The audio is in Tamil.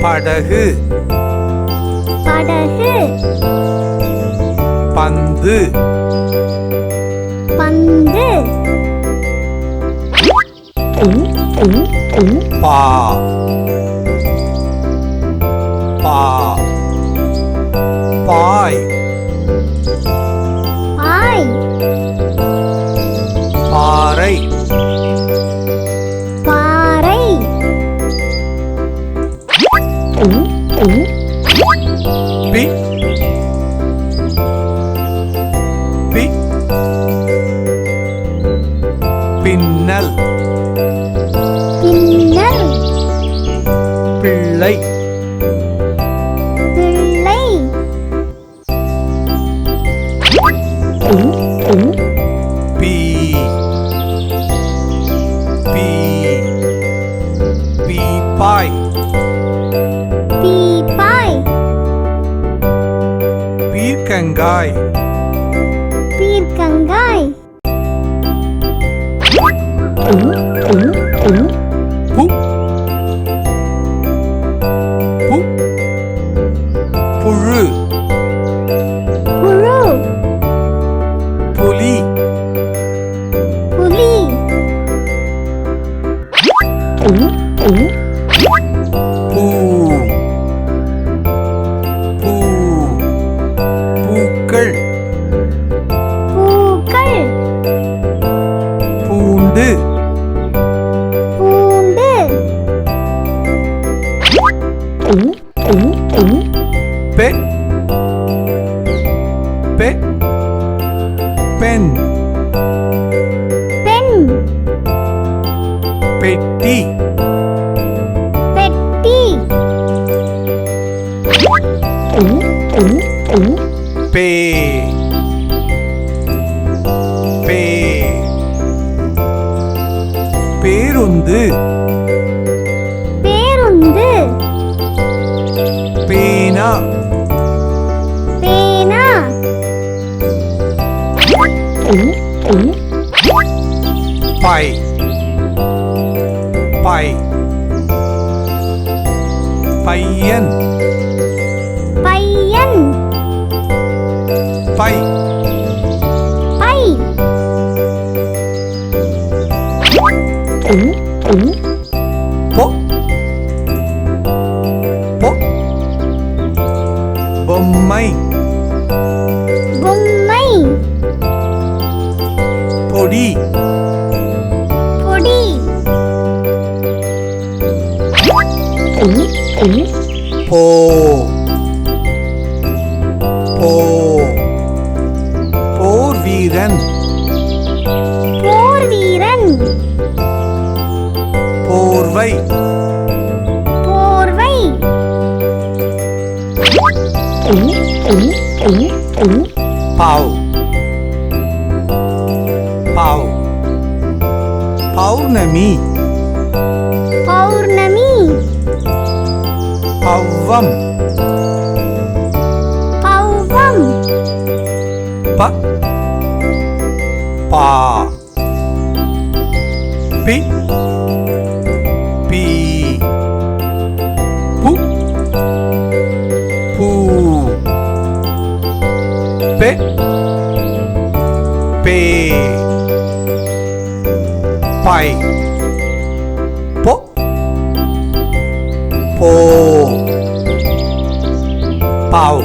படகு படகு பந்து பந்து பா பா பாய் பாய் பாறை பாறை பி பி பின்னல் பின்னல் பிள்ளை பிள்ளை பீ பீ பீப்பாய் பீப்பாய் பீர்க்கங்காய் பீர்க்கங்காய் பு பு புழு புழு புலி புலி பூ பூ பூக்கள் பூக்கள் பூண்டு பூண்டு பெ பெ பென் பெண் பெட்டி பெட்டி பே பே பேருந்து பேருந்து பேனா பேனா பை பை பையன் பையன் பை பை பொ பொ பொம்மை பொம்மை பொடி பொடி போ போ போர் வீரன் போர் வீரன் போர்வை போர்வை பாவ் பாவ் பௌர்ணமி பௌர்ணமி பவ்வம் பௌவம் ப பா பி பி பு பூ பெ பே பை பொ போ பாவ்